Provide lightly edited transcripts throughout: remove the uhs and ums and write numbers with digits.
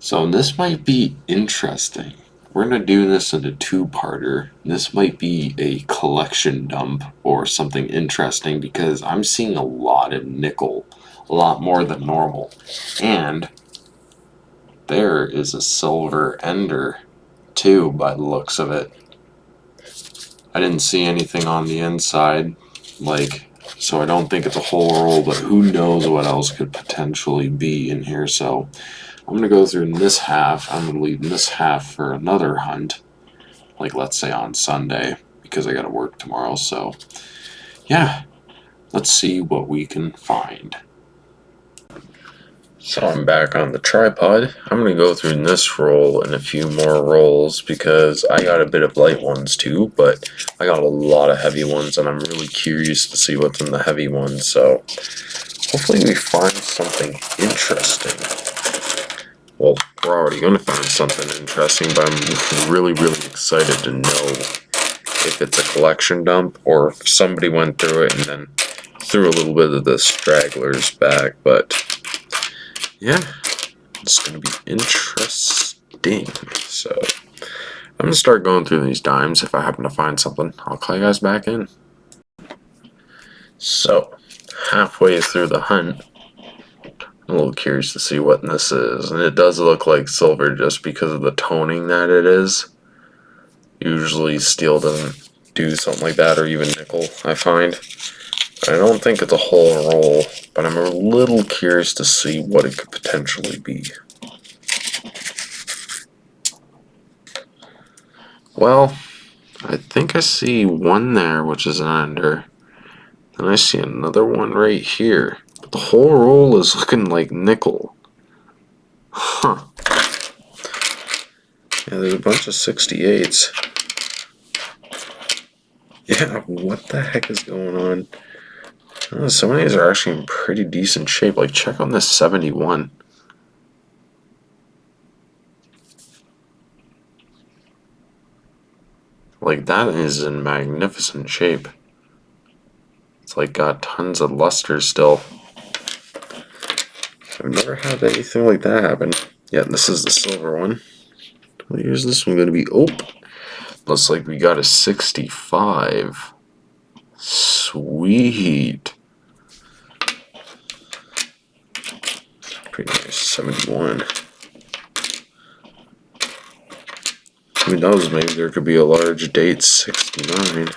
So this might be interesting. We're going to do this in a two-parter. This might be a collection dump or something interesting because I'm seeing a lot of nickel, a lot more than normal. And there is a silver ender too by the looks of it. I didn't see anything on the inside, so I don't think it's a whole roll, but who knows what else could potentially be in here. So I'm going to go through this half. I'm going to leave this half for another hunt, like let's say on Sunday, because I got to work tomorrow. So yeah, let's see what we can find. So I'm back on the tripod. I'm going to go through this roll and a few more rolls because I got a bit of light ones too, but I got a lot of heavy ones and I'm really curious to see what's in the heavy ones. So hopefully we find something interesting. Well, we're already going to find something interesting, but I'm really, really excited to know if it's a collection dump or if somebody went through it and then threw a little bit of the stragglers back. But yeah, it's going to be interesting. So I'm going to start going through these dimes. If I happen to find something, I'll call you guys back in. So halfway through the hunt, I'm a little curious to see what this is. And it does look like silver just because of the toning that it is. Usually steel doesn't do something like that, or even nickel, I find. I don't think it's a whole roll, but I'm a little curious to see what it could potentially be. Well, I think I see one there, which is an ender. Then I see another one right here. But the whole roll is looking like nickel. Huh. Yeah, there's a bunch of 68s. Yeah, what the heck is going on? Oh, some of these are actually in pretty decent shape. Like, check on this 71. Like, that is in magnificent shape. It's like got tons of luster still. I've never had anything like that happen. Yeah, this is the silver one. Here's this one going to be. Oh, looks like we got a 65. Sweet. Pretty nice. 71. Who knows, maybe there could be a large date 69.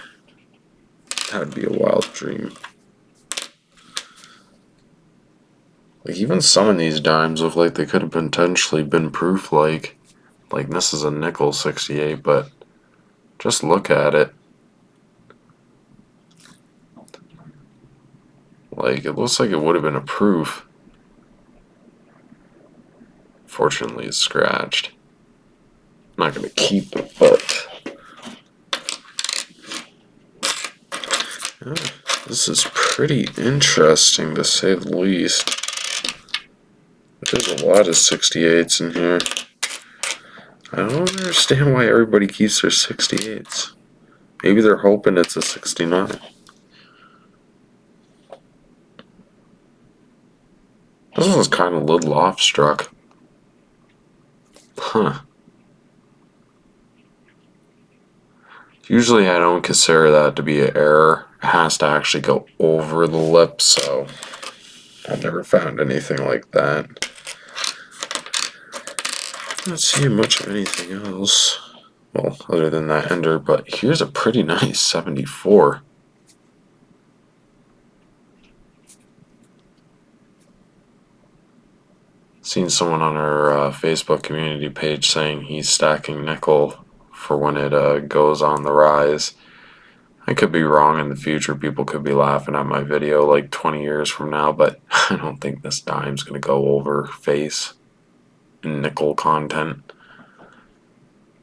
That would be a wild dream. Like, even some of these dimes look like they could have potentially been proof like this is a nickel 68, but just look at it. Like, it looks like it would have been a proof. Fortunately, it's scratched. I'm not going to keep it, but yeah, this is pretty interesting to say the least. There's a lot of 68s in here. I don't understand why everybody keeps their 68s. Maybe they're hoping it's a 69. This one's kind of a little off-struck. Huh. Usually I don't consider that to be an error. It has to actually go over the lip, so I've never found anything like that. Not seeing much of anything else. Well, other than that ender, but here's a pretty nice 74. Seen someone on our Facebook community page saying he's stacking nickel for when it goes on the rise. I could be wrong in the future. People could be laughing at my video like 20 years from now, but I don't think this dime's going to go over face in nickel content.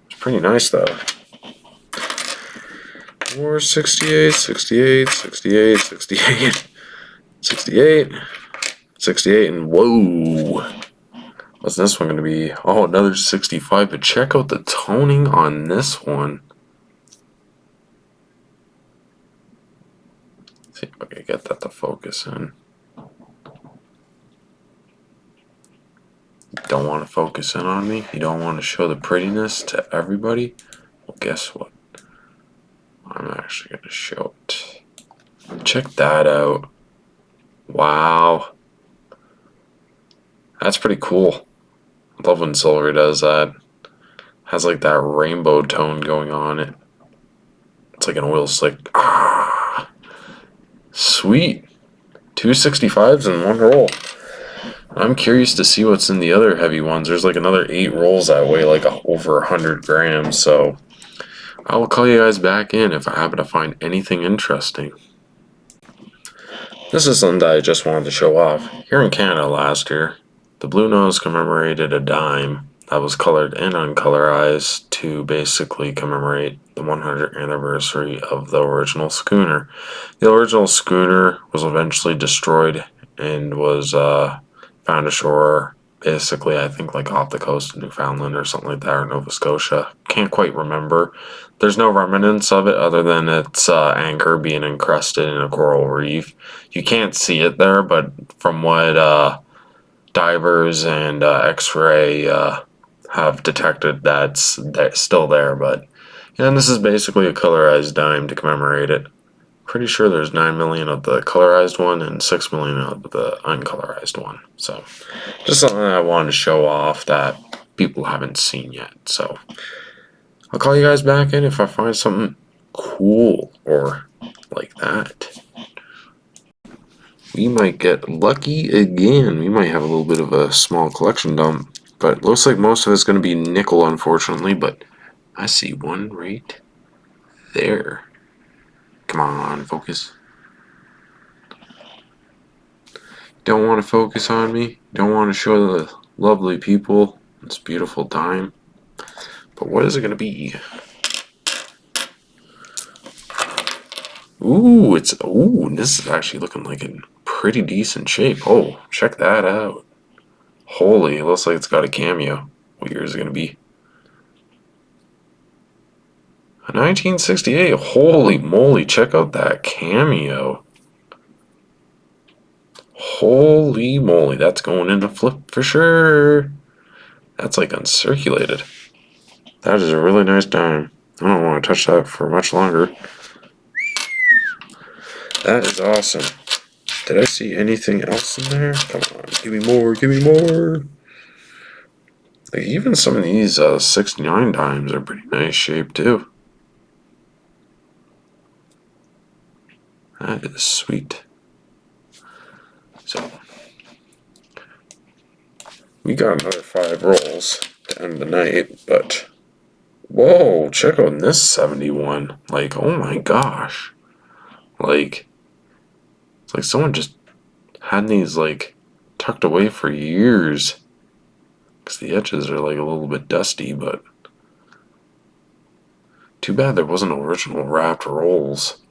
It's pretty nice though. More 68, 68, 68, 68, 68, 68, and whoa. What's this one going to be? Oh, another 65, but check out the toning on this one. See if I can get that to focus in. Don't want to focus in on me? You don't want to show the prettiness to everybody? Well, guess what? I'm actually going to show it. Check that out. Wow. That's pretty cool. I love when silver does that. Has like that rainbow tone going on it. It's like an oil slick. Ah, sweet. 265s in one roll. I'm curious to see what's in the other heavy ones. There's like another 8 rolls that weigh like over 100 grams. So I will call you guys back in if I happen to find anything interesting. This is something that I just wanted to show off. Here in Canada last year, the Blue Nose commemorated a dime that was colored and uncolorized to basically commemorate the 100th anniversary of the original schooner. The original schooner was eventually destroyed and was found ashore, basically, I think like off the coast of Newfoundland or something like that, or Nova Scotia. Can't quite remember. There's no remnants of it other than its anchor being encrusted in a coral reef. You can't see it there, but from what divers and X-ray have detected, that's still there. But yeah, and this is basically a colorized dime to commemorate it. Pretty sure there's 9 million of the colorized one and 6 million of the uncolorized one. So just something I wanted to show off that people haven't seen yet. So I'll call you guys back in if I find something cool or like that. We might get lucky again. We might have a little bit of a small collection dump, but it looks like most of it's going to be nickel, unfortunately. But I see one right there. Come on, focus. Don't want to focus on me. Don't want to show the lovely people this beautiful dime. But what is it going to be? Ooh, this is actually looking like in pretty decent shape. Oh, check that out. Holy, it looks like it's got a cameo. What year is it going to be? 1968. Holy moly, check out that cameo. Holy moly, that's going in a flip for sure. That's like uncirculated. That is a really nice dime. I don't want to touch that for much longer. That is awesome. Did I see anything else in there? Come on, give me more, give me more. Like even some of these 69 dimes are pretty nice shape too. That is sweet. So we got another 5 rolls to end the night, but whoa, check out this 71. Like, oh my gosh. Like, it's like someone just had these like tucked away for years. Because the edges are like a little bit dusty, but too bad there wasn't original wrapped rolls.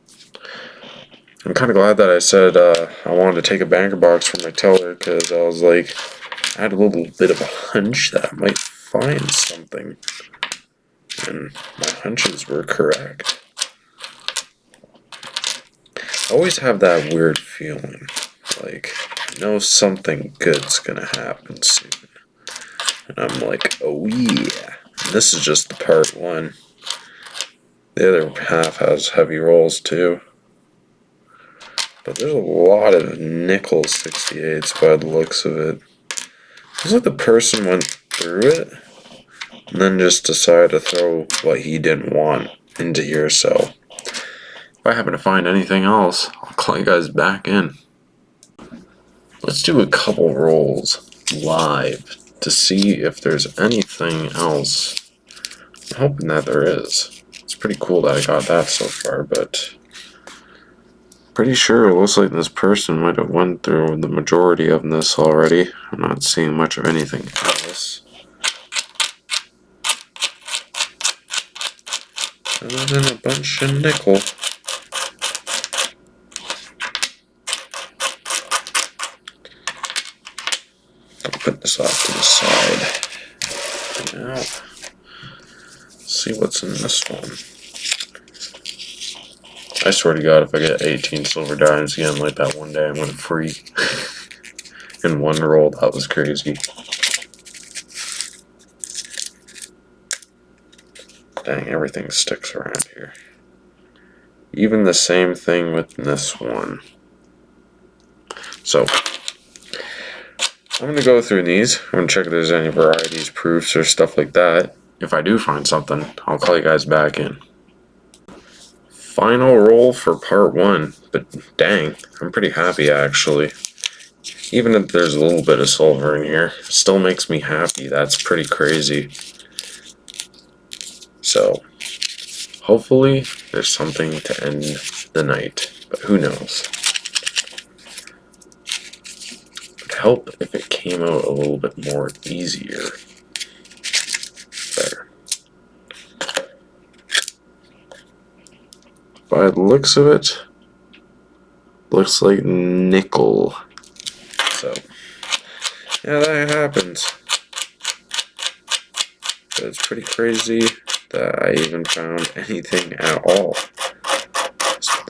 I'm kind of glad that I said I wanted to take a banker box for my teller, because I was like, I had a little bit of a hunch that I might find something. And my hunches were correct. I always have that weird feeling, like, I know something good's gonna happen soon. And I'm like, oh yeah. And this is just the part 1. The other half has heavy rolls too. But there's a lot of nickel 68s by the looks of it. Looks like the person went through it and then just decided to throw what he didn't want into here. So if I happen to find anything else, I'll call you guys back in. Let's do a couple rolls live to see if there's anything else. I'm hoping that there is. It's pretty cool that I got that so far, but pretty sure it looks like this person might have went through the majority of this already. I'm not seeing much of anything else. Other than a bunch of nickel. I'll put this off to the side. Now, see what's in this one. I swear to God, if I get 18 silver dimes again like that one day, I'm going to free in one roll. That was crazy. Dang, everything sticks around here. Even the same thing with this one. So, I'm going to go through these. I'm going to check if there's any varieties, proofs, or stuff like that. If I do find something, I'll call you guys back in. Final roll for part 1. But dang, I'm pretty happy actually. Even if there's a little bit of silver in here, it still makes me happy. That's pretty crazy. So, hopefully there's something to end the night. But who knows? Help if it came out a little bit more easier. There. By the looks of it, looks like nickel. So, yeah, that happens. But it's pretty crazy that I even found anything at all.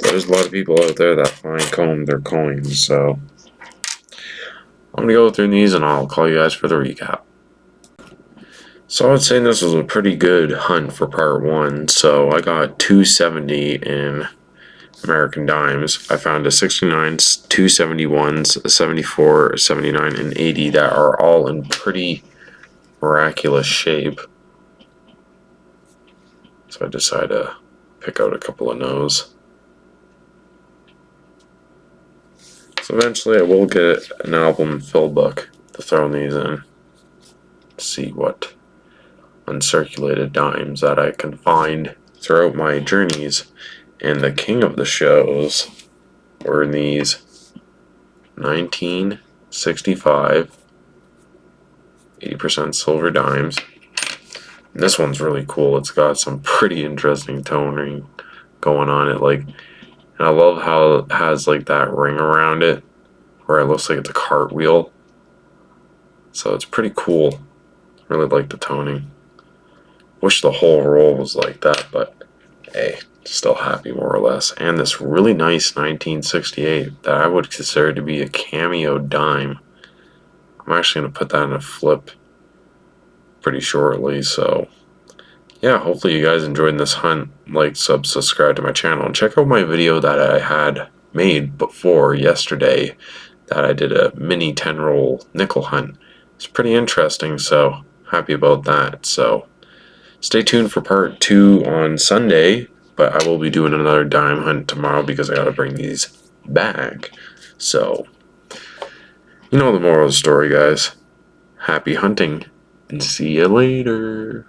There's a lot of people out there that fine comb their coins, so I'm gonna go through these and I'll call you guys for the recap. So I would say this was a pretty good hunt for part 1. So I got 270 in American dimes. I found a 69, 271s, a 74, a 79, and 80 that are all in pretty miraculous shape. So I decided to pick out a couple of those. So eventually I will get an album fill book to throw these in. See what uncirculated dimes that I can find throughout my journeys. And the king of the shows were these 1965 80% silver dimes. And this one's really cool. It's got some pretty interesting toning going on it. Like, and I love how it has like that ring around it where it looks like it's a cartwheel. So it's pretty cool. Really like the toning. Wish the whole roll was like that, but hey, still happy more or less. And this really nice 1968 that I would consider to be a cameo dime. I'm actually going to put that in a flip pretty shortly. So yeah, hopefully you guys enjoyed this hunt. Like, subscribe to my channel, and check out my video that I had made before yesterday that I did a mini 10-roll nickel hunt. It's pretty interesting, so happy about that. So stay tuned for part 2 on Sunday, but I will be doing another dime hunt tomorrow because I gotta bring these back. So, you know the moral of the story, guys. Happy hunting, and see you later.